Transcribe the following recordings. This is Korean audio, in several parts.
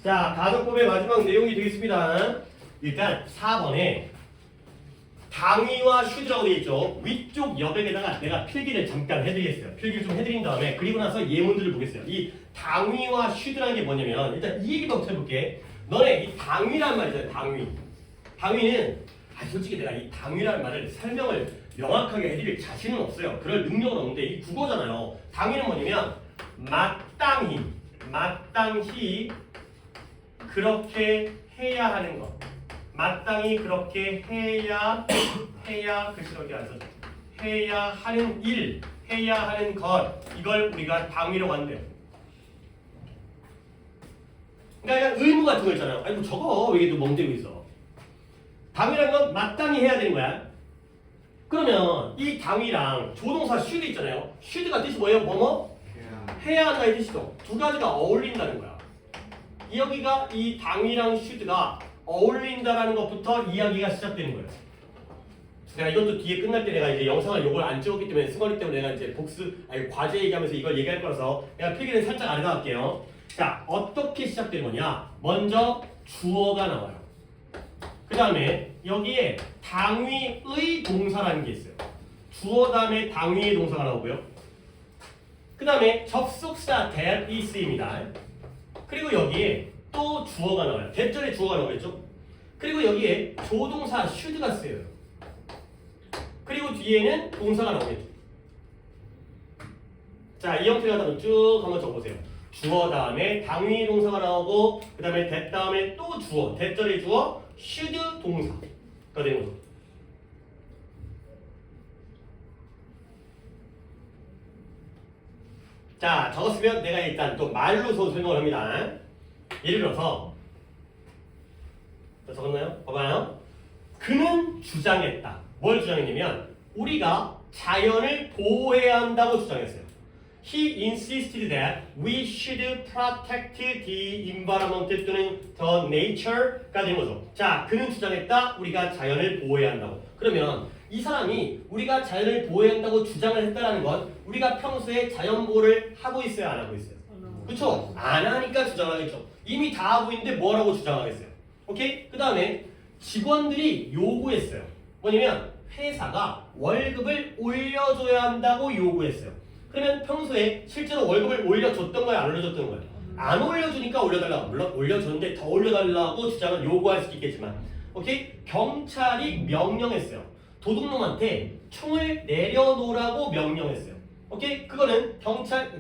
자, 가정법의 마지막 내용이 되겠습니다. 일단 4번에 당위와 슈드라고 되어 있죠. 위쪽 여백에다가 내가 필기를 잠깐 해드리겠어요. 필기를 좀 해드린 다음에 그리고 나서 예문들을 보겠어요. 이 당위와 슈드라는 게 뭐냐면 일단 이 얘기부터 해볼게. 너네 이 당위란 말이잖아요. 당위. 당위는 솔직히 내가 이 당위라는 말을 설명을 명확하게 해드릴 자신은 없어요. 그럴 능력은 없는데 이 국어잖아요. 당위는 뭐냐면 마땅히 그렇게 해야 하는 것. 마땅히 그렇게 해야 글씨 여기 안 써져. 해야 하는 일, 해야 하는 것. 이걸 우리가 당위라고 한대요. 그러니까 의무 같은 거 있잖아요. 아니 뭐 저거 왜 또 멍대고 있어. 당위라는 건 마땅히 해야 되는 거야. 그러면 이 당위랑 조동사 should 있잖아요. should가 뜻이 뭐예요? 뭐뭐? 해야 한다의 뜻이죠. 두 가지가 어울린다는 거야. 여기가 이 당위랑 should가 어울린다라는 것부터 이야기가 시작되는 거예요. 내가 이것도 뒤에 끝날 때 내가 이제 영상을 요걸 안 찍었기 때문에 승관이 때문에 내가 이제 과제 얘기하면서 이걸 얘기할 거라서 내가 필기를 살짝 안 해갈게요. 자, 어떻게 시작되는 거냐? 먼저 주어가 나와요. 그 다음에 여기에 당위의 동사라는 게 있어요. 주어 다음에 당위의 동사가 나오고요. 그 다음에 접속사 that is입니다. 그리고 여기에 또 주어가 나와요. 대절에 주어가 나오겠죠? 그리고 여기에 조동사 should가 쓰여요. 그리고 뒤에는 동사가 나오겠죠. 자, 이 형태로 하다가 쭉 한번 적어보세요. 주어 다음에 당위 동사가 나오고 그 다음에 that 다음에 또 주어, 대절의 주어, should 동사가 되는 거죠. 자, 적었으면 내가 일단 또 말로서 설명을 합니다. 예를 들어서 적었나요? 봐봐요. 그는 주장했다. 뭘 주장했냐면 우리가 자연을 보호해야 한다고 주장했어요. He insisted that we should protect the environment 또는 the nature가 되는 거죠. 자, 그는 주장했다. 우리가 자연을 보호해야 한다고. 그러면 이 사람이 우리가 자연을 보호해야 한다고 주장을 했다는 건 우리가 평소에 자연 보호를 하고 있어요? 안 하고 있어요? 그렇죠? 안 하니까 주장하겠죠. 이미 다 하고 있는데 뭐라고 주장하겠어요? 오케이? 그 다음에 직원들이 요구했어요. 뭐냐면 회사가 월급을 올려줘야 한다고 요구했어요. 그러면 평소에 실제로 월급을 올려줬던 거야? 안 올려줬던 거야? 안 올려주니까 올려달라고. 물론 올려줬는데 더 올려달라고 주장을 요구할 수도 있겠지만 오케이? 경찰이 명령했어요. 도둑놈한테 총을 내려놓으라고 명령했어요. 오케이? 그거는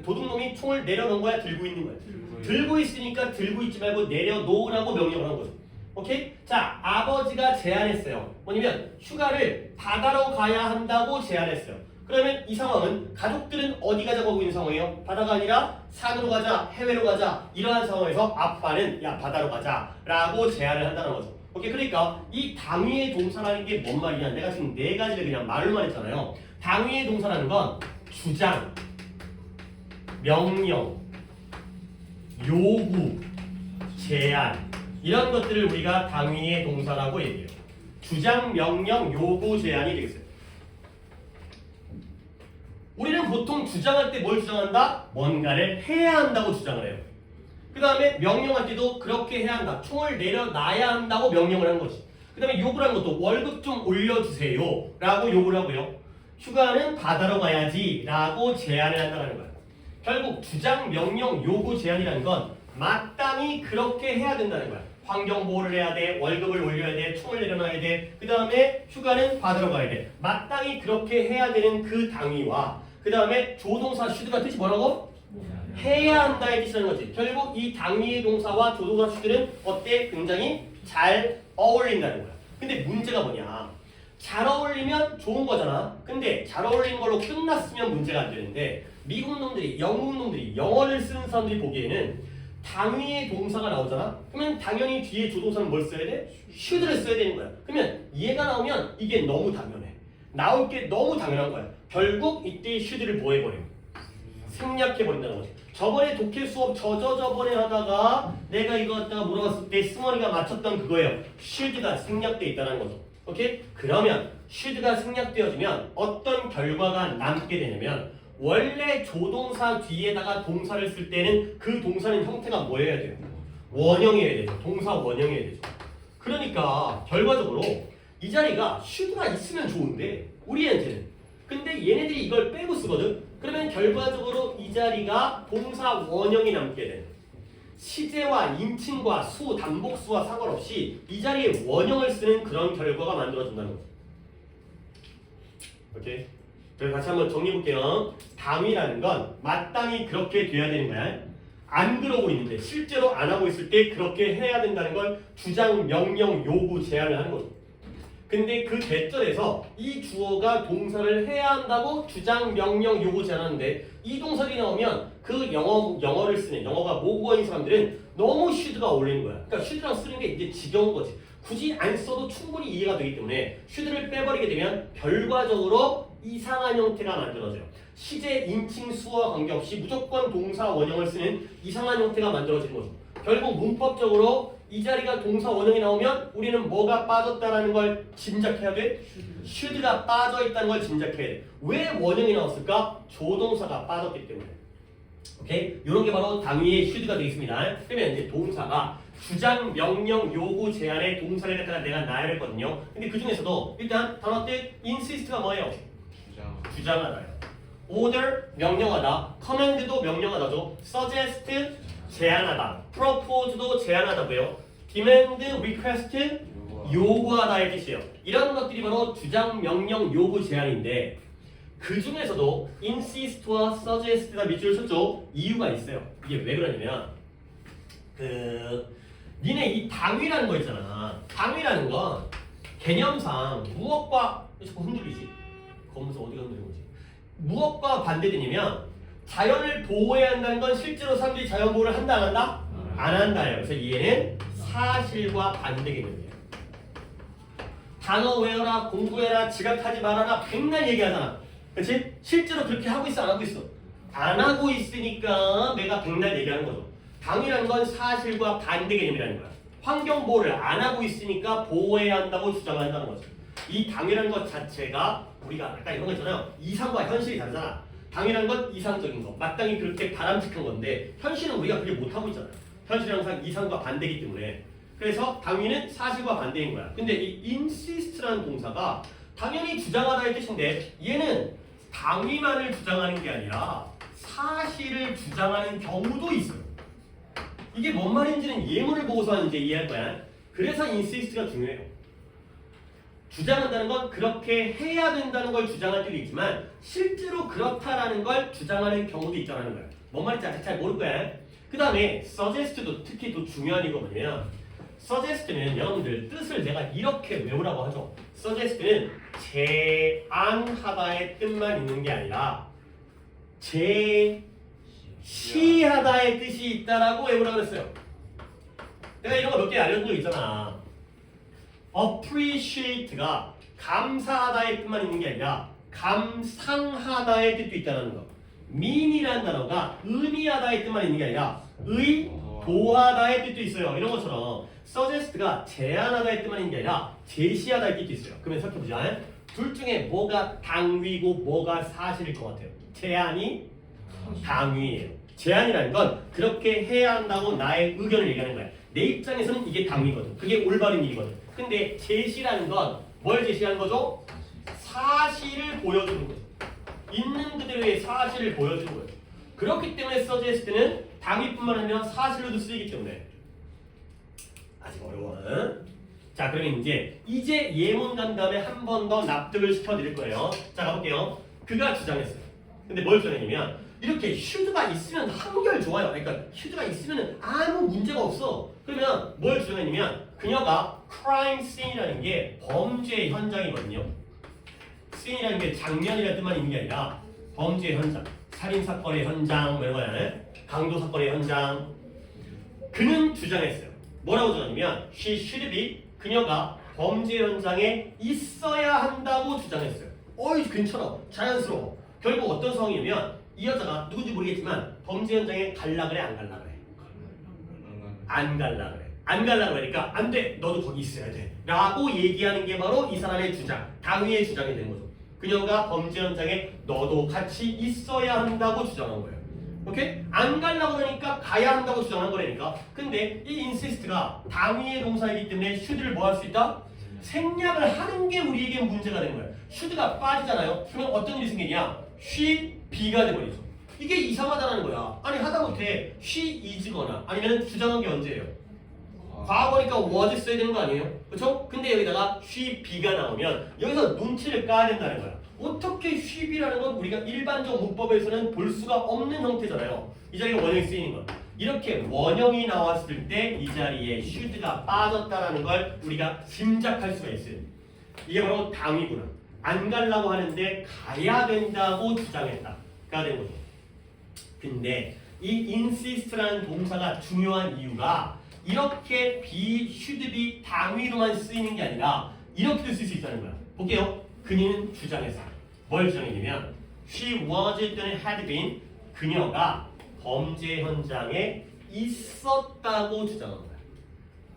도둑놈이 총을 내려놓은 거야? 들고 있는 거야? 들고 있으니까 들고 있지 말고 내려놓으라고 명령을 한 거죠. 오케이? 자, 아버지가 제안했어요. 뭐냐면 휴가를 바다로 가야 한다고 제안했어요. 그러면 이 상황은 가족들은 어디 가자고 하고 있는 상황이에요? 바다가 아니라 산으로 가자, 해외로 가자 이러한 상황에서 아빠는 야 바다로 가자 라고 제안을 한다는 거죠. 오케이? 그러니까 이 당위의 동사라는 게 뭔 말이냐? 내가 지금 네 가지를 그냥 말로만 했잖아요. 당위의 동사라는 건 주장, 명령, 요구, 제안 이런 것들을 우리가 당위의 동사라고 얘기해요. 주장, 명령, 요구, 제안이 되겠어요. 우리는 보통 주장할 때 뭘 주장한다? 뭔가를 해야 한다고 주장을 해요. 그 다음에 명령할 때도 그렇게 해야 한다. 총을 내려놔야 한다고 명령을 한 거지. 그 다음에 요구를 하는 것도 월급 좀 올려주세요 라고 요구를 하고요. 휴가는 바다로 가야지 라고 제안을 한다는 거야. 결국 주장, 명령, 요구, 제안이라는 건 마땅히 그렇게 해야 된다는 거야. 환경보호를 해야 돼, 월급을 올려야 돼, 총을 내려놔야 돼, 그 다음에 휴가는 받으러 가야 돼. 마땅히 그렇게 해야 되는 그 당위와 그 다음에 조동사 should가 뜻이 뭐라고? 해야 한다의 뜻이라는 거지. 결국 이 당위의 동사와 조동사 should는 어때? 굉장히 잘 어울린다는 거야. 근데 문제가 뭐냐? 잘 어울리면 좋은 거잖아. 근데 잘 어울리는 걸로 끝났으면 문제가 안 되는데 미국 놈들이, 영국 놈들이, 영어를 쓰는 사람들이 보기에는 당위의 동사가 나오잖아? 그러면 당연히 뒤에 조동사는 뭘 써야 돼? should를 써야 되는 거야. 그러면 얘가 나오면 이게 너무 당연해. 나올 게 너무 당연한 거야. 결국 이때 should를 뭐 해버려? 생략해버린다는 거지. 저번에 독해 수업 저번에 하다가 내가 이거 갖다가 물어봤을 때 승원이가 맞췄던 그거예요. should가 생략돼 있다는 거죠. 오케이? 그러면 should가 생략되어지면 어떤 결과가 남게 되냐면 원래 조동사 뒤에다가 동사를 쓸 때는 그 동사는 형태가 뭐여야 돼요? 원형이어야 되죠. 동사 원형이어야 되죠. 그러니까 결과적으로 이 자리가 should가 있으면 좋은데 우리한테는 근데 얘네들이 이걸 빼고 쓰거든. 그러면 결과적으로 이 자리가 동사 원형이 남게 돼. 시제와 인칭과 수, 단복수와 상관없이 이 자리에 원형을 쓰는 그런 결과가 만들어진다는 거죠. 오케이? 그래서 다시 한번 정리해볼게요. 당위라는 건 마땅히 그렇게 돼야 되는 거야. 안 그러고 있는데 실제로 안 하고 있을 때 그렇게 해야 된다는 걸 주장, 명령, 요구, 제안을 하는 거죠. 근데 그 대절에서 이 주어가 동사를 해야 한다고 주장, 명령, 요구, 제안하는데 이 동사들이 나오면 그 영어를 쓰는 영어가 모국어인 사람들은 너무 should가 어울리는 거야. 그러니까 should랑 쓰는 게 이제 지겨운 거지. 굳이 안 써도 충분히 이해가 되기 때문에 should를 빼버리게 되면 결과적으로 이상한 형태가 만들어져요. 시제, 인칭, 수와 관계없이 무조건 동사 원형을 쓰는 이상한 형태가 만들어지는 거죠. 결국 문법적으로 이 자리가 동사 원형이 나오면 우리는 뭐가 빠졌다라는 걸 짐작해야 돼? should가 빠져있다는 걸 짐작해야 돼. 왜 원형이 나왔을까? 조동사가 빠졌기 때문에. 오케이? 이런 게 바로 당위의 should가 되겠습니다. 그러면 이제 동사가 주장, 명령, 요구, 제안의 동사를 갖다가 내가 놔야 했거든요. 근데 그 중에서도 일단 단어 뜻 insist가 뭐예요? 주장하다요. order 명령하다, command도 명령하다죠. suggest 제안하다, propose도 제안하다고요. demand, request 요구하다의 뜻이에요. 이런 것들이 바로 주장, 명령, 요구, 제안인데 그 중에서도 insist와 suggest가 밑줄을 쳤죠. 이유가 있어요. 이게 왜 그러냐면 니네 이 당위라는 거 있잖아. 당위라는 건 개념상 무엇과 자꾸 흔들리지? 검사 어디가 흔들리는 거지? 무엇과 반대되냐면 자연을 보호해야 한다는 건 실제로 사람들이 자연 보호를 한다 안 한다? 안 한다예요. 그래서 얘는 사실과 반대 개념이에요. 단어 외워라, 공부해라, 지각하지 말아라 백날 얘기하잖아. 그렇지? 실제로 그렇게 하고 있어 안 하고 있어? 안 하고 있으니까 내가 백날 얘기하는 거죠. 당위라는 건 사실과 반대 개념이라는 거야. 환경 보호를 안 하고 있으니까 보호해야 한다고 주장한다는 거죠. 이 당위라는 것 자체가 우리가 아까 이런 거 있잖아요. 이상과 현실이 다르잖아. 당위라는 건 이상적인 거, 마땅히 그렇게 바람직한 건데 현실은 우리가 그게 못하고 있잖아요. 현실은 항상 이상과 반대이기 때문에. 그래서 당위는 사실과 반대인 거야. 근데 이 insist라는 동사가 당연히 주장하다의 뜻인데 얘는 당위만을 주장하는 게 아니라 사실을 주장하는 경우도 있어요. 이게 뭔 말인지는 예문을 보고서 이제 이해할 거야. 그래서 insist가 중요해요. 주장한다는 건 그렇게 해야 된다는 걸 주장할 때도 있지만 실제로 그렇다라는 걸 주장하는 경우도 있다는 거야. 뭔 말인지 아직 잘 모를 거야. 그 다음에 suggest도 특히 또 중요한 이거 뭐냐면 suggest는 여러분들 뜻을 내가 이렇게 외우라고 하죠. suggest는 제안하다의 뜻만 있는 게 아니라 제시하다의 뜻이 있다라고 외우라고 그랬어요. 내가 이런 거 몇 개 알려준 거 있잖아. appreciate가 감사하다의 뜻만 있는 게 아니라 감상하다의 뜻도 있다는 거. mean이라는 단어가 의미하다의 뜻만 있는 게 아니라 의도하다의 뜻도 있어요. 이런 것처럼 suggest가 제안하다의 뜻만 있는 게 아니라 제시하다의 뜻도 있어요. 그러면 살펴보자. 둘 중에 뭐가 당위고 뭐가 사실일 것 같아요? 제안이 당위예요. 제안이라는 건 그렇게 해야 한다고 나의 의견을 얘기하는 거야. 내 입장에서는 이게 당위거든. 그게 올바른 일이거든. 근데 제시라는 건 뭘 제시하는 거죠? 사실을 보여주는 거죠. 있는 그대로의 사실을 보여주는 거예요. 그렇기 때문에 suggest는 당위뿐만 아니라 사실로도 쓰이기 때문에 아직 어려워. 자, 그러면 이제 예문 간 다음에 한 번 더 납득을 시켜드릴 거예요. 자, 가볼게요. 그가 주장했어요. 근데 뭘 주장했냐면 이렇게 should가 있으면 한결 좋아요. 그러니까 should가 있으면 아무 문제가 없어. 그러면 뭘 주장했냐면 그녀가 crime scene이라는 게 범죄 현장이거든요. scene이라는 게 장면이라는 뜻만 있는 게 아니라 범죄 현장, 살인 사건의 현장, 뭐 이런 거야. 강도 사건의 현장. 그는 주장했어요. 뭐라고 주장하냐면 she should be, 그녀가 범죄 현장에 있어야 한다고 주장했어요. 어이 괜찮아, 자연스러워. 결국 어떤 상황이냐면 이 여자가 누군지 모르겠지만 범죄 현장에 갈라 그래 안 갈라 그래? 안 갈라 그래. 안 갈라 그러니까 안 돼. 너도 거기 있어야 돼. 라고 얘기하는 게 바로 이 사람의 주장, 당위의 주장이 된 거죠. 그녀가 범죄 현장에 너도 같이 있어야 한다고 주장한 거예요. 오케이? 안 가려고 하니까 가야 한다고 주장한 거라니까. 근데 이 insist가 당위의 동사이기 때문에 should를 뭐 할 수 있다? 생략을 하는 게 우리에게 문제가 되는 거야. should가 빠지잖아요. 그러면 어떤 일이 생기냐? she be가 돼버리죠. 이게 이상하다는 거야. 아니 하다못해 she is거나 아니면 주장한 게 언제예요? 과거니까 was 써야 되는 거 아니에요? 그렇죠? 근데 여기다가 she be가 나오면 여기서 눈치를 까야 된다는 거야. 어떻게 she be라는 건 우리가 일반적 문법에서는 볼 수가 없는 형태잖아요. 이 자리에 원형이 쓰이는 건. 이렇게 원형이 나왔을 때 이 자리에 should가 빠졌다라는 걸 우리가 짐작할 수가 있어요. 이게 바로 당위구나. 안 가려고 하는데 가야 된다고 주장했다. 가 된 거죠. 근데 이 insist라는 동사가 중요한 이유가 이렇게 be, should be 당위로만 쓰이는 게 아니라 이렇게도 쓸 수 있다는 거야. 볼게요. 그녀는 주장했어요. 뭘 주장했냐면 she was 또는 had been 그녀가 범죄 현장에 있었다고 주장한 거야.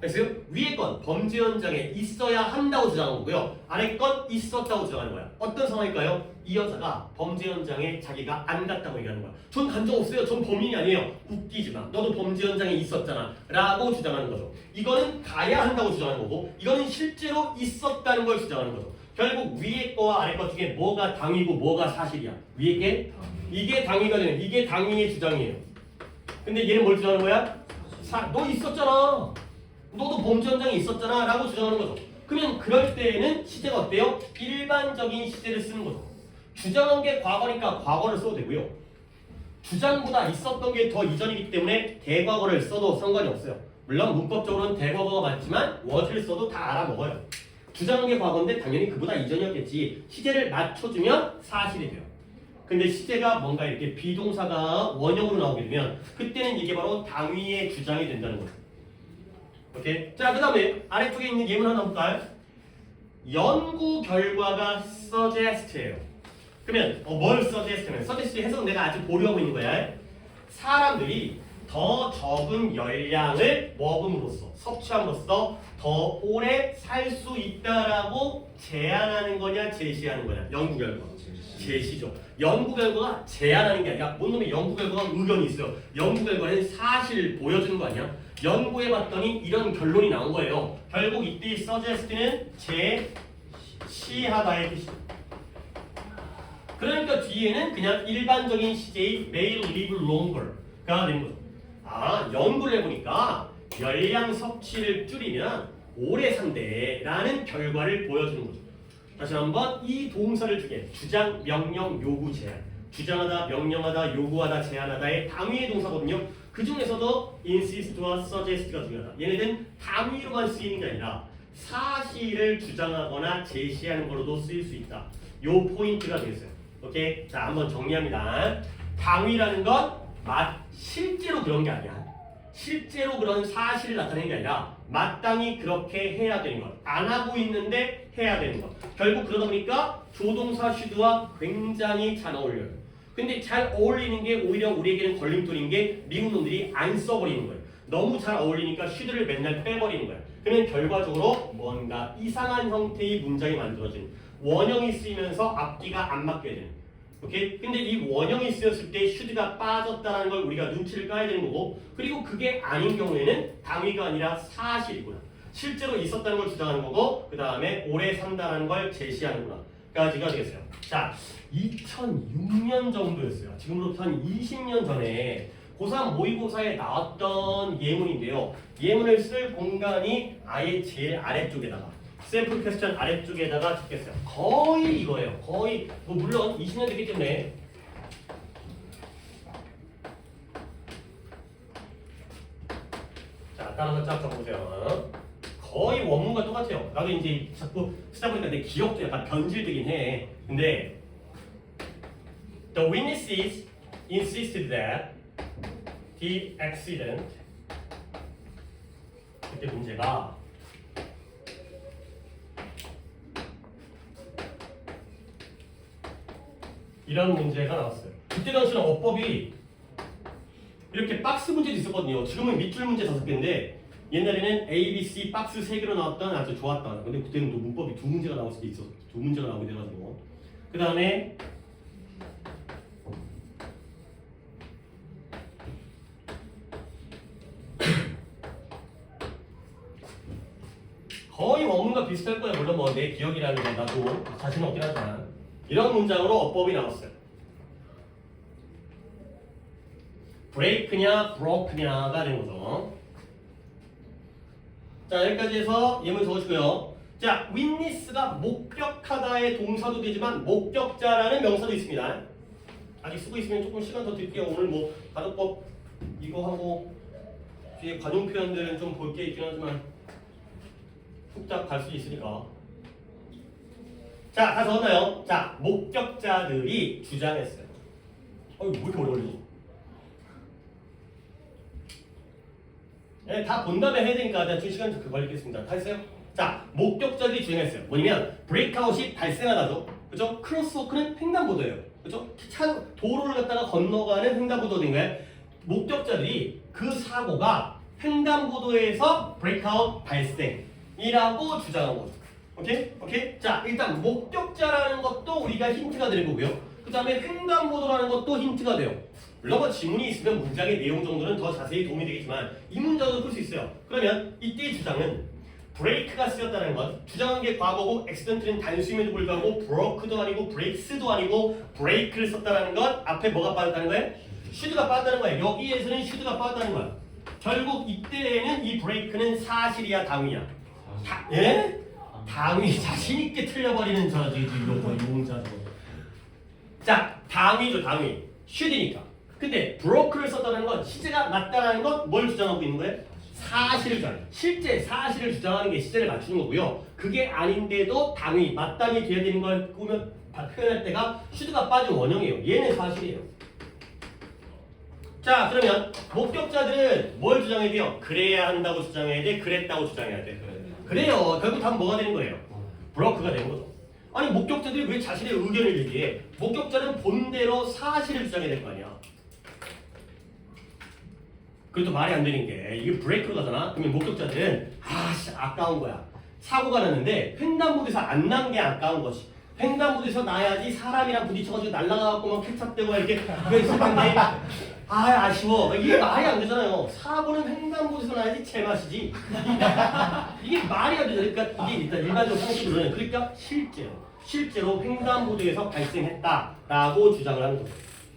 그래서 위에 건 범죄 현장에 있어야 한다고 주장한 거고요. 아래 건 있었다고 주장하는 거야. 어떤 상황일까요? 이 여자가 범죄 현장에 자기가 안 갔다고 얘기하는 거야. 전 간 적 없어요. 전 범인이 아니에요. 웃기지 마. 너도 범죄 현장에 있었잖아. 라고 주장하는 거죠. 이거는 가야 한다고 주장하는 거고 이거는 실제로 있었다는 걸 주장하는 거죠. 결국 위에 거와 아래 거 중에 뭐가 당위고 뭐가 사실이야? 위에 게? 이게 당위가 되는 이게 당위의 주장이에요. 근데 얘는 뭘 주장하는 거야? 너 있었잖아. 너도 범죄 현장에 있었잖아 라고 주장하는 거죠. 그러면 그럴 때에는 시제가 어때요? 일반적인 시제를 쓰는 거죠. 주장한 게 과거니까 과거를 써도 되고요. 주장보다 있었던 게 더 이전이기 때문에 대과거를 써도 상관이 없어요. 물론 문법적으로는 대과거가 맞지만 was를 써도 다 알아먹어요. 주장한 게 과거인데 당연히 그보다 이전이었겠지. 시제를 맞춰주면 사실이 돼요. 근데 시제가 뭔가 이렇게 비동사가 원형으로 나오게 되면 그때는 이게 바로 당위의 주장이 된다는 거예요. 오케이? 자, 그 다음에 아래쪽에 있는 예문 하나 볼까요? 연구 결과가 suggest예요. 그러면 뭘 suggest하면 suggest 해석은 내가 아직 보류하고 있는 거야. 사람들이 더 적은 열량을 먹음으로써 섭취함으로써 더 오래 살 수 있다라고 제안하는 거냐 제시하는 거냐. 연구 결과 제시죠. 연구 결과가 제안하는 게 아니라 뭔 놈의 연구 결과가 의견이 있어요. 연구 결과는 사실 보여주는 거 아니야? 연구해봤더니 이런 결론이 나온 거예요. 결국 이때 suggest는 제시하다의 뜻이죠. 그러니까 뒤에는 그냥 일반적인 시제의 may live longer가 된 거죠. 아, 연구를 해보니까 열량 섭취를 줄이면 오래 산대라는 결과를 보여주는 거죠. 다시 한번 이 동사를 중에 주장, 명령, 요구, 제안. 주장하다, 명령하다, 요구하다, 제안하다의 당위의 동사거든요. 그 중에서도 insist와 suggest가 중요하다. 얘네들은 당위로만 쓰이는 게 아니라 사실을 주장하거나 제시하는 걸로도 쓰일 수 있다. 요 포인트가 되겠어요. 오케이? 자, 한번 정리합니다. 당위라는 건 실제로 그런 게 아니야. 실제로 그런 사실을 나타내는 게 아니라 마땅히 그렇게 해야 되는 것. 안 하고 있는데 해야 되는 것. 결국 그러다 보니까 조동사 should와 굉장히 잘 어울려요. 근데 잘 어울리는 게 오히려 우리에게는 걸림돌인 게 미국 놈들이 안 써버리는 거예요. 너무 잘 어울리니까 should를 맨날 빼버리는 거예요. 그러면 결과적으로 뭔가 이상한 형태의 문장이 만들어지는 원형이 쓰이면서 앞뒤가 안 맞게 되는. 오케이? 근데 이 원형이 쓰였을 때 should가 빠졌다는 걸 우리가 눈치를 까야 되는 거고 그리고 그게 아닌 경우에는 당위가 아니라 사실이구나. 실제로 있었다는 걸 주장하는 거고 그 다음에 오래 산다는 걸 제시하는구나. 까지가 되겠어요. 자, 2006년 정도였어요. 지금으로부터 한 20년 전에 고3 모의고사에 나왔던 예문인데요. 예문을 쓸 공간이 아예 제일 아래쪽에다가 샘플 퀘스천 아래쪽에다가 적겠어요. 거의 이거예요. 거의 뭐 물론 20년 됐기 때문에 자 따라서 쫙 적어보세요. 거의 원문과 똑같아요. 나도 이제 자꾸 쓰다 보니까 내 기억도 약간 변질되긴 해. 근데 the witnesses insisted that the accident 그때 문제가 이런 문제가 나왔어요. 그때 당시는 어법이 이렇게 박스 문제도 있었거든요. 지금은 밑줄 문제 5개인데 옛날에는 A, B, C 박스 3개로 나왔던 아주 좋았던. 근데 그때는 또 문법이 2문제가 나올 수도 있어. 2문제가 나오게 돼가지고. 그 다음에 거의 원문과 비슷할 거야. 물론 뭐 내 기억이라는 건 나도 자신 없긴 하지만 이런 문장으로 어법이 나왔어요. break냐 broke냐가 되는 거죠. 자, 여기까지 해서 예문 적어주고요. 자, witness가 목격하다의 동사도 되지만 목격자라는 명사도 있습니다. 아직 쓰고 있으면 조금 시간 더 드릴게요. 오늘 뭐 가정법 이거 하고 뒤에 관용 표현들은 좀 볼 게 있긴 하지만 훅딱 갈 수 있으니까. 자, 다 적었나요? 자, 목격자들이 주장했어요. 왜 이렇게 오래 걸리지? 네, 다 본 다음에 해야 되니까 좀 시간 좀 걸리겠습니다. 다 했어요? 자, 목격자들이 주장했어요. 뭐냐면 브레이크아웃이 발생하다죠. 그죠? 크로스워크는 횡단보도예요. 그죠? 도로를 갖다가 건너가는 횡단보도인 거예요. 목격자들이 그 사고가 횡단보도에서 브레이크아웃 발생이라고 주장한 거죠. 오케이? 오케이? 자, 일단 목격자라는 것도 우리가 힌트가 되는 거고요. 그 다음에 횡단보도라는 것도 힌트가 돼요. 물론 뭐 지문이 있으면 문장의 내용 정도는 더 자세히 도움이 되겠지만 이 문장도 풀 수 있어요. 그러면 이때의 주장은 브레이크가 쓰였다는 것, 주장한 게 과거고 액시던트는 단수임에도 불구하고 브로크도 아니고 브레이크스도 아니고 브레이크를 썼다는 것, 앞에 뭐가 빠졌다는 거예요? 슈드가 빠졌다는 거예요. 여기에서는 슈드가 빠졌다는 거야. 결국 이때에는 이 브레이크는 사실이야 당위야? 예? 당위 자신 있게 틀려버리는 저지 용자 저거. 자, 당위죠 당위. 슈드니까. 근데 브로크를 썼다는 건 시제가 맞다라는 건 뭘 주장하고 있는 거예요? 사실을 주장해. 실제 사실을 주장하는 게 시제를 갖추는 거고요. 그게 아닌데도 당위, 맞당이 돼야 되는 걸 꾸며 표현할 때가 슈드가 빠진 원형이에요. 얘는 사실이에요. 자, 그러면 목격자들은 뭘 주장해야 돼요? 그래야 한다고 주장해야 돼? 그랬다고 주장해야 돼? 그래요. 결국 답은 뭐가 되는 거예요? 브로크가 되는 거죠. 아니 목격자들이 왜 자신의 의견을 얘기해? 목격자는 본대로 사실을 주장해야 될 거 아니야. 그래도 말이 안 되는 게 이게 브레이크로 가잖아. 그러면 목격자들은 아까운 거야. 사고가 났는데 횡단보도에서 안 난 게 아까운 것이. 횡단보도에서 나야지 사람이랑 부딪혀가지고 날아가고 막 케찹되고 이렇게 그거 있을 텐데 아쉬워. 이게 말이 안 되잖아요. 사고는 횡단보도에서 나야지 제맛이지. 이게 말이 안 되죠. 그러니까 이게 일단 일반적 상식으로는 그러니까 실제로 횡단보도에서 발생했다라고 주장을 하는 거죠.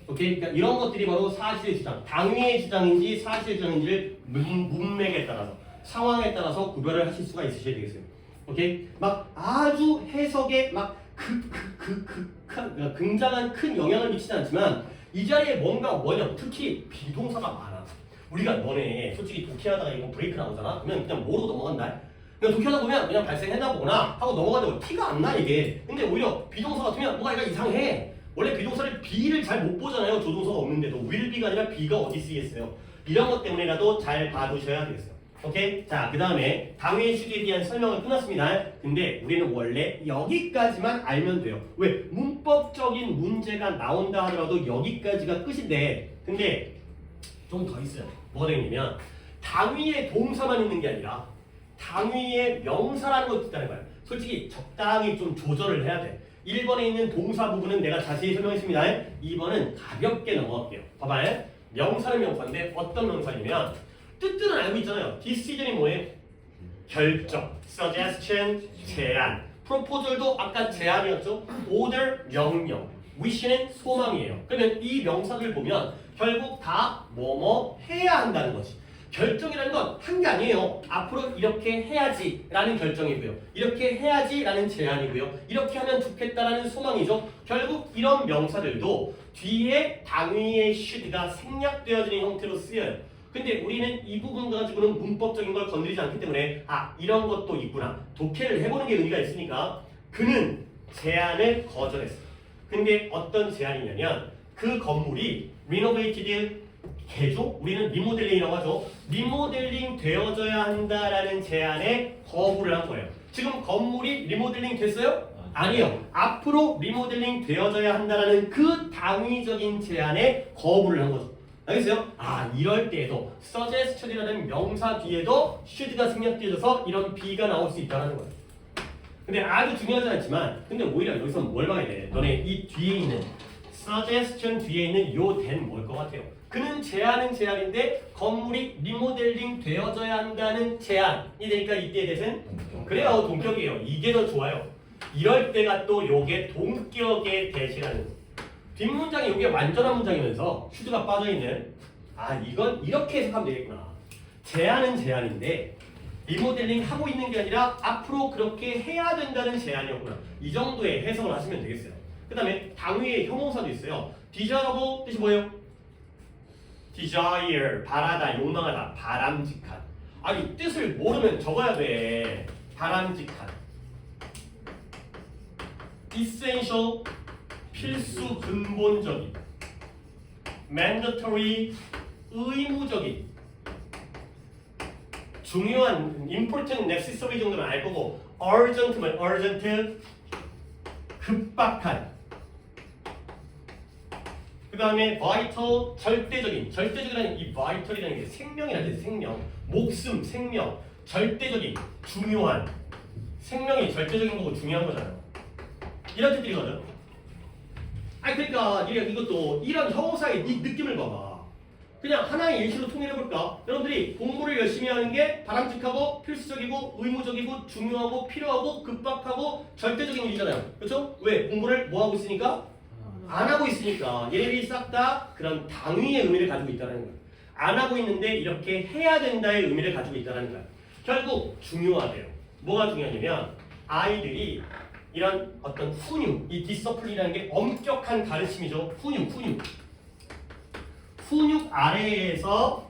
오케이? 그러니까 이런 것들이 바로 사실의 주장, 당위의 주장인지 사실의 주장인지를 문맥에 따라서, 상황에 따라서 구별을 하실 수가 있으셔야 되겠어요. 오케이? 막 아주 해석에 막 굉장한 큰 영향을 미치지 않지만 이 자리에 뭔가 원형, 특히 비동사가 많아. 우리가 너네 솔직히 독해하다가 이거 브레이크 나오잖아? 그러면 그냥 모르고 넘어간다. 그냥 독해하다 보면 그냥 발생했나 보구나 하고 넘어가도 티가 안 나 이게. 근데 오히려 비동사 같으면 뭔가 얘가 이상해. 원래 비동사를 be를 잘 못 보잖아요. 조동사가 없는데도 will be가 아니라 be가 어디 쓰겠어요. 이런 것 때문에라도 잘 봐두셔야 되겠어요. 오케이? 자, 그 다음에 당위의 슈드에 대한 설명은 끝났습니다. 근데 우리는 원래 여기까지만 알면 돼요. 왜? 문법적인 문제가 나온다 하더라도 여기까지가 끝인데 근데 좀 더 있어요. 뭐가 되냐면 당위의 동사만 있는 게 아니라 당위의 명사라는 것도 있다는 거예요. 솔직히 적당히 좀 조절을 해야 돼. 1번에 있는 동사 부분은 내가 자세히 설명했습니다. 2번은 가볍게 넘어갈게요. 봐봐요. 명사는 명사인데 어떤 명사냐면 뜻들은 알고 있잖아요. decision이 뭐예요? 결정, suggestion, 제안, proposal도 아까 제안이었죠? order, 명령, wish는 소망이에요. 그러면 이 명사들 보면 결국 다 뭐뭐 해야 한다는 거지. 결정이라는 건 한 게 아니에요. 앞으로 이렇게 해야지 라는 결정이고요. 이렇게 해야지 라는 제안이고요. 이렇게 하면 좋겠다라는 소망이죠. 결국 이런 명사들도 뒤에 당위의 should가 생략되어지는 형태로 쓰여요. 근데 우리는 이 부분 가지고는 문법적인 걸 건드리지 않기 때문에 이런 것도 있구나. 독해를 해보는 게 의미가 있으니까 그는 제안을 거절했어요. 근데 어떤 제안이냐면 그 건물이 renovated 개조? 우리는 리모델링이라고 하죠. 리모델링 되어져야 한다라는 제안에 거부를 한 거예요. 지금 건물이 리모델링 됐어요? 아니요. 앞으로 리모델링 되어져야 한다라는 그 당위적인 제안에 거부를 한 거죠. 알겠어요? 이럴 때에도 suggestion이라는 명사 뒤에도 should가 생략되어져서 이런 be가 나올 수 있다는 거예요. 근데 아주 중요하지 않지만 근데 오히려 여기서 뭘 봐야 돼? 너네 이 뒤에 있는 suggestion 뒤에 있는 요 대는 뭘 것 같아요? 그는 제한은 제한인데 건물이 리모델링 되어져야 한다는 제한이 되니까 이때에 대해서는 그래요 동격이에요. 이게 더 좋아요. 이럴 때가 또 요게 동격의 대시라는 뒷문장이 요게 완전한 문장이면서 슈드가 빠져있는 이건 이렇게 해석하면 되겠구나. 제한은 제한인데 리모델링 하고 있는 게 아니라 앞으로 그렇게 해야 된다는 제한이었구나. 이 정도의 해석을 하시면 되겠어요. 그 다음에 당위의 형용사도 있어요. desirable 뜻이 뭐예요? desire 바라다, 욕망하다, 바람직한. 이 뜻을 모르면 적어야 돼. 바람직한. essential 필수 근본적인. mandatory 의무적인. 중요한 important, necessary 정도는 알 거고 urgent면 urgent 급박한. 그 다음에 vital 절대적인. 절대적이라는 이 vital이라는 게 생명이라는 뜻. 생명, 목숨, 생명, 절대적인, 중요한. 생명이 절대적인 거고 중요한 거잖아요. 이런 뜻들이거든. 그러니까 이것도 이런 형용사의 이 느낌을 봐봐. 그냥 하나의 예시로 통일해볼까? 여러분들이 공부를 열심히 하는 게 바람직하고 필수적이고 의무적이고 중요하고 필요하고 급박하고 절대적인 일이잖아요. 그렇죠? 왜? 공부를 뭐 하고 있으니까? 안 하고 있으니까. 얘네들이 싹 다 그런 당위의 의미를 가지고 있다는 거예요. 안 하고 있는데 이렇게 해야 된다의 의미를 가지고 있다는 거예요. 결국 중요하대요. 뭐가 중요하냐면 아이들이 이런 어떤 훈육, 이 디서플린이라는 게 엄격한 가르침이죠. 훈육 아래에서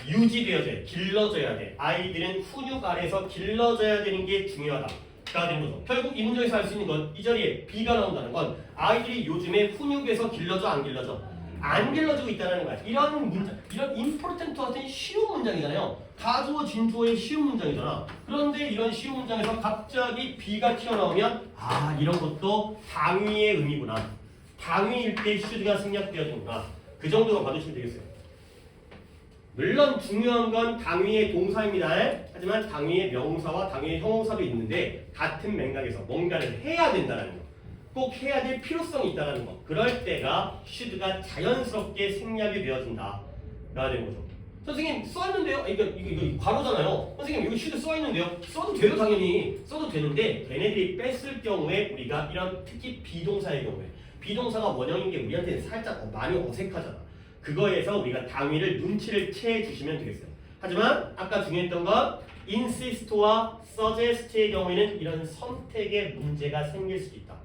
유지되어져야 돼. 길러져야 돼. 아이들은 훈육 아래에서 길러져야 되는 게 중요하다가 되는 거죠. 결국 이 문장에서 알 수 있는 건 이 자리에 B가 나온다는 건 아이들이 요즘에 훈육에서 길러져 안 길러져? 안 길러지고 있다는 거야. 이런 문장, 이런 임포텐트 같은 쉬운 문장이잖아요. 가주어 진주어의 쉬운 문장이잖아. 그런데 이런 쉬운 문장에서 갑자기 B가 튀어나오면 이런 것도 당위의 의미구나. 당위일 때 슈드가 생략되어지는구나. 그 정도로 봐주시면 되겠어요. 물론 중요한 건 당위의 동사입니다. 하지만 당위의 명사와 당위의 형용사도 있는데 같은 맥락에서 뭔가를 해야 된다는 거. 꼭 해야 될 필요성이 있다는 거. 그럴 때가 should가 자연스럽게 생략이 되어진다. 가 되는 거죠. 선생님 써있는데요? 이거 괄호잖아요. 선생님 이거 should 써있는데요? 써도 돼요 당연히. 써도 되는데 걔네들이 뺐을 경우에 우리가 이런 특히 비동사의 경우에 비동사가 원형인 게 우리한테는 살짝 많이 어색하잖아. 그거에서 우리가 당위를 눈치를 채 주시면 되겠어요. 하지만 아까 중요했던 건 insist와 suggest의 경우에는 이런 선택의 문제가 생길 수도 있다.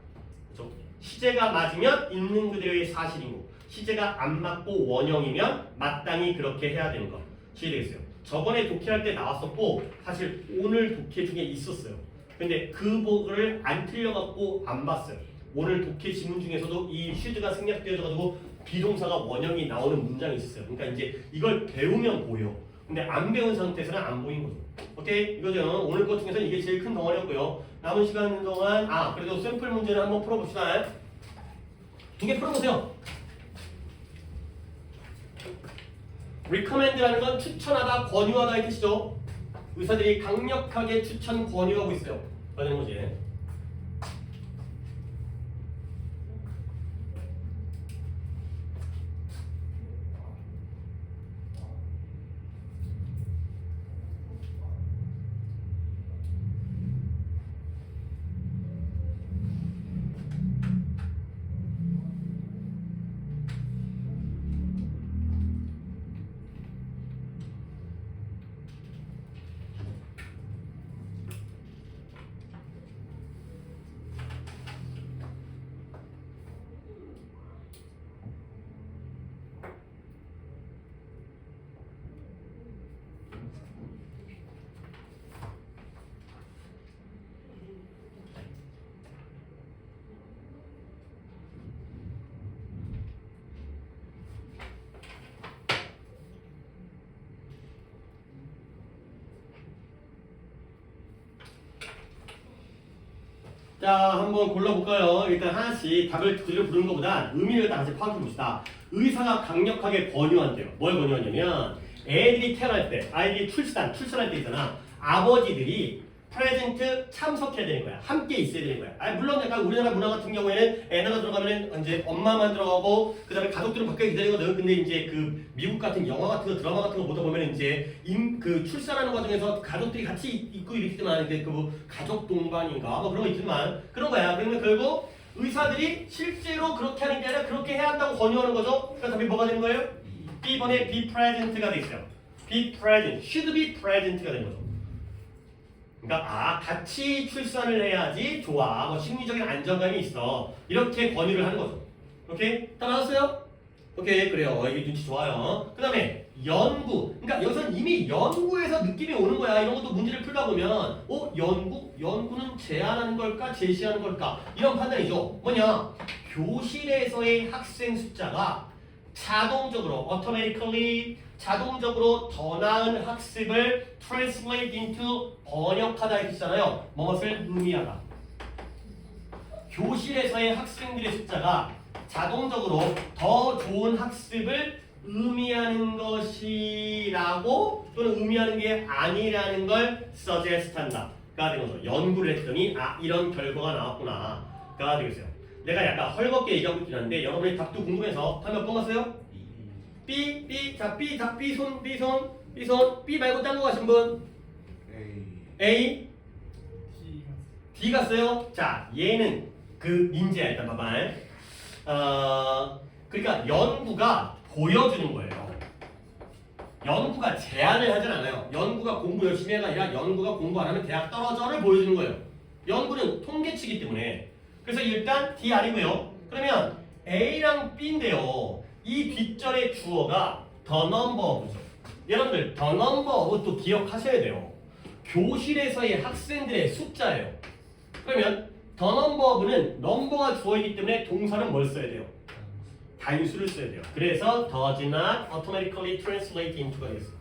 그렇죠? 시제가 맞으면 있는 그대로의 사실이고 시제가 안 맞고 원형이면 마땅히 그렇게 해야 되는 거. 이해되겠어요? 저번에 독해할 때 나왔었고 사실 오늘 독해 중에 있었어요. 근데 그 보고를 안 틀려갖고 안 봤어요. 오늘 독해 지문 중에서도 이 should가 생략되어져가지고 비동사가 원형이 나오는 문장이 있었어요. 그러니까 이제 이걸 배우면 보여. 근데 안 배운 상태에서는 안 보인 거죠. 오케이? 이거죠. 오늘 것 중에서 이게 제일 큰 덩어리였고요. 남은 시간 동안 그래도 샘플 문제를 한번 풀어봅시다. 2개 풀어보세요. recommend라는 건 추천하다, 권유하다 이 뜻이죠. 의사들이 강력하게 추천, 권유하고 있어요. 라는 거지. 자, 한번 골라볼까요? 일단 하나씩 답을 들려 부르는 것보다 의미를 일단 같이 파악해봅시다. 의사가 강력하게 권유한대요. 뭘 권유하냐면 애들이 태어날 때, 아이들이 출산할 때 있잖아. 아버지들이 present 참석해야 되는 거야. 함께 있어야 되는 거야. 아니, 물론 약간 우리나라 문화 같은 경우에는 애나가 들어가면 이제 엄마만 들어가고 그다음에 가족들은 밖에 기다리거든. 근데 이제 그 미국 같은 영화 같은 거 드라마 같은 거 보다 보면 이제 그 출산하는 과정에서 가족들이 같이 있고 이러지만 이제 그 가족 동반인가 뭐 그런 거 있지만 그런 거야. 그러면 결국 의사들이 실제로 그렇게 하는 게 아니라 그렇게 해야 한다고 권유하는 거죠. 그래서 답이 뭐가 되는 거예요? B번에 be present가 돼 있어요. be present, should be present가 되는 거죠. 그러니까 같이 출산을 해야지 좋아. 뭐 심리적인 안정감이 있어. 이렇게 권유를 하는 거죠. 오케이? 다 맞았어요? 오케이, 그래요. 이게 눈치 좋아요. 그 다음에 연구. 그러니까 여기서는 이미 연구에서 느낌이 오는 거야. 이런 것도 문제를 풀다 보면 연구? 연구는 제안하는 걸까? 제시하는 걸까? 이런 판단이죠. 뭐냐? 교실에서의 학생 숫자가 자동적으로 automatically 자동적으로 더 나은 학습을 translate into 번역하다 했잖아요. 무엇을 의미하다. 교실에서의 학생들의 숫자가 자동적으로 더 좋은 학습을 의미하는 것이라고 또는 의미하는 게 아니라는 걸 suggest 한다가 되는 거죠. 연구를 했더니 이런 결과가 나왔구나가 되겠어요. 내가 약간 헐겁게 얘기하고 있긴 한데 여러분의 답도 궁금해서 한 몇 번 갔어요? 자, B 손 B 말고 딴 거 가신 분? A D 갔어요? 자, 얘는 그 민재야 일단 봐봐. 그러니까 연구가 보여주는 거예요. 연구가 제안을 하진 않아요. 연구가 공부 열심히 해가 아니라 연구가 공부 안 하면 대학 떨어져를 보여주는 거예요. 연구는 통계치기 때문에. 그래서 일단 D 아니고요. 그러면 A랑 B인데요. 이 뒷절의 주어가 the number of죠. 여러분들 the number of 또 기억하셔야 돼요. 교실에서의 학생들의 숫자예요. 그러면 the number of는 number가 주어이기 때문에 동사는 뭘 써야 돼요? 단수를 써야 돼요. 그래서 does not automatically translate into가 되겠어요.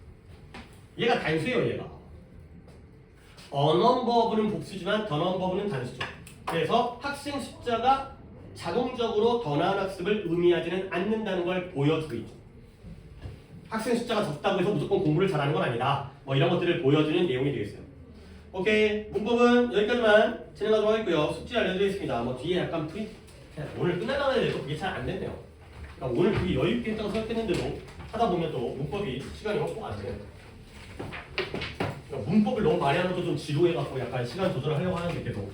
얘가 단수예요. 얘가 a number of는 복수지만 the number of는 단수죠. 그래서 학생 숫자가 자동적으로 더 나은 학습을 의미하지는 않는다는 걸 보여주고 있죠. 학생 숫자가 적다고 해서 무조건 공부를 잘하는 건 아니다. 뭐 이런 것들을 보여주는 내용이 되겠어요. 오케이, 문법은 여기까지만 진행하도록 하겠고요. 숙제 알려드리겠습니다. 뭐 뒤에 약간 오늘 끝나가는 데도 그게 잘 안 됐네요. 그러니까 오늘 되게 여유 있게 했다고 생각했는데도 하다 보면 또 문법이 시간이 확보가 안 돼요. 그러니까 문법을 너무 많이 하는 것도 좀 지루해갖고 약간 시간 조절을 하려고 하는데 계속.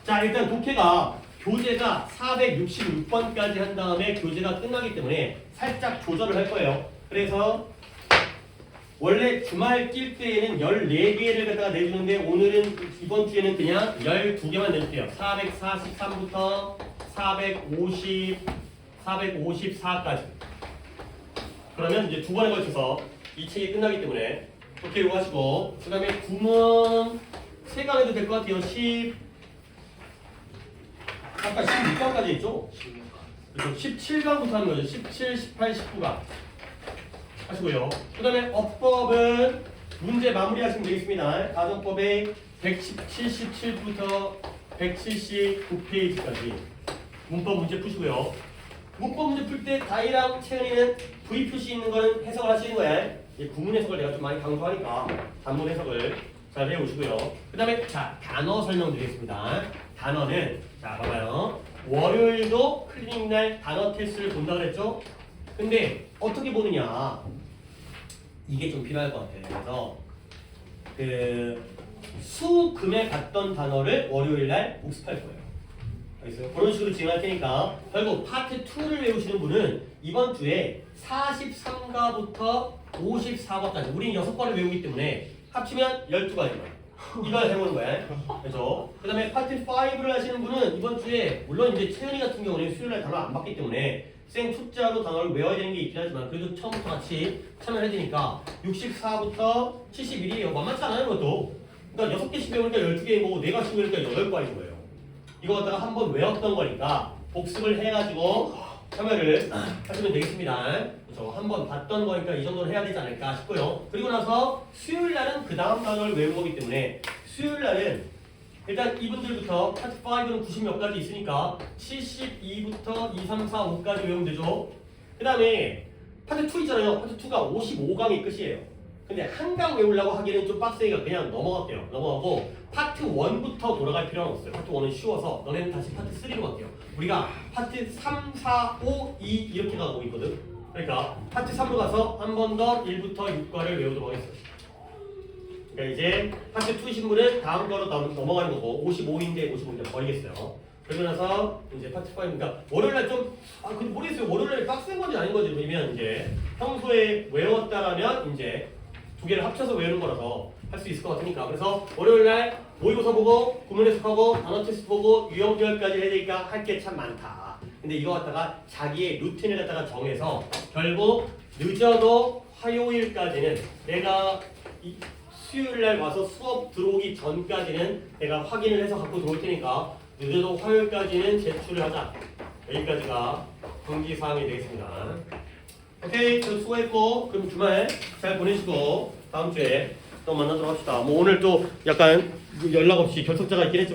자, 일단 독해가 교재가 466번까지 한 다음에 교재가 끝나기 때문에 살짝 조절을 할 거예요. 그래서 원래 주말 낄 때에는 14개를 갖다가 내주는데 오늘은 이번 주에는 그냥 12개만 내줄게요. 443부터 454까지. 그러면 이제 두 번에 걸쳐서 이 책이 끝나기 때문에 오케이 이거 하시고 그 다음에 구문 3강 해도 될 것 같아요. 아까 16강까지 있죠? 그래서 17강부터 하는 거죠. 17, 18, 19강 하시고요. 그 다음에 어법은 문제 마무리하시면 되겠습니다. 가정법의 177부터 179페이지까지 문법 문제 푸시고요. 문법 문제 풀 때 다이랑 채은이는 V 표시 있는 거는 해석을 하시는 거예요. 구문 해석을 내가 좀 많이 강조하니까 단문 해석을 잘 해오시고요. 그 다음에 자 단어 설명드리겠습니다. 단어는 자 봐봐요. 월요일도 클리닝 날 단어 테스트를 본다 그랬죠? 근데 어떻게 보느냐 이게 좀 필요할 것 같아요. 그래서 수금에 갔던 단어를 월요일 날 복습할 거예요. 알겠어요? 그런 식으로 진행할 테니까 결국 파트 2를 외우시는 분은 이번 주에 43과부터 54과까지 우린 6과를 외우기 때문에 합치면 12과입니다. 이걸 해보는 거야. 그래서 그 다음에 파트 5를 하시는 분은 이번 주에 물론 이제 채은이 같은 경우는 수요일날 단어 안 받기 때문에 생 숫자로 단어를 외워야 되는 게 있긴 하지만 그래도 처음부터 같이 참여해야 되니까 64부터 71이에요. 만만치 않아요 그것도. 그러니까 6개씩 외우니까 12개인 거고 4개씩 외우니까 8과인 거예요. 이거 갖다가 한번 외웠던 거니까 복습을 해가지고 참여를 하시면 되겠습니다. 그래서 한번 봤던 거니까 이 정도는 해야 되지 않을까 싶고요. 그리고 나서 수요일 날은 그 다음 단어를 외운 거기 때문에 수요일 날은 일단 이분들부터 파트 5는 90몇 가지 있으니까 72부터 2, 3, 4, 5까지 외우면 되죠. 그 다음에 파트 2 있잖아요. 파트 2가 55강이 끝이에요. 근데 한강 외우려고 하기에는 좀 빡세니까 그냥 넘어갈게요. 넘어가고 파트 1부터 돌아갈 필요는 없어요. 파트 1은 쉬워서 너네는 다시 파트 3로 갈게요. 우리가 파트 3, 4, 5, 2 이렇게 가고 있거든. 그러니까 파트 3로 가서 한 번 더 1부터 6과를 외우도록 하겠습니다. 그러니까 이제 파트 2신 분은 다음 거로 넘어가는 거고 55인데 55인데 버리겠어요. 그러고 나서 이제 파트 5, 그러니까 월요일날 좀 근데 모르겠어요. 월요일날 빡센 건지 아닌 건지 왜냐면 이제 평소에 외웠다라면 이제 두 개를 합쳐서 외우는 거라서 할 수 있을 것 같으니까 그래서 월요일날 모의고사 보고 구문 해석하고 단어 테스트 보고 유형 조열까지 해야 되니까 할 게 참 많다. 근데 이거 갖다가 자기의 루틴을 갖다가 정해서 결국 늦어도 화요일까지는 내가 수요일날 와서 수업 들어오기 전까지는 내가 확인을 해서 갖고 들어올 테니까 늦어도 화요일까지는 제출을 하자. 여기까지가 공지사항이 되겠습니다. 오케이, 저 수고했고 그럼 주말 잘 보내시고 다음 주에 또 만나도록 합시다. 뭐 오늘 또 약간 연락 없이 결석자가 있긴 했지만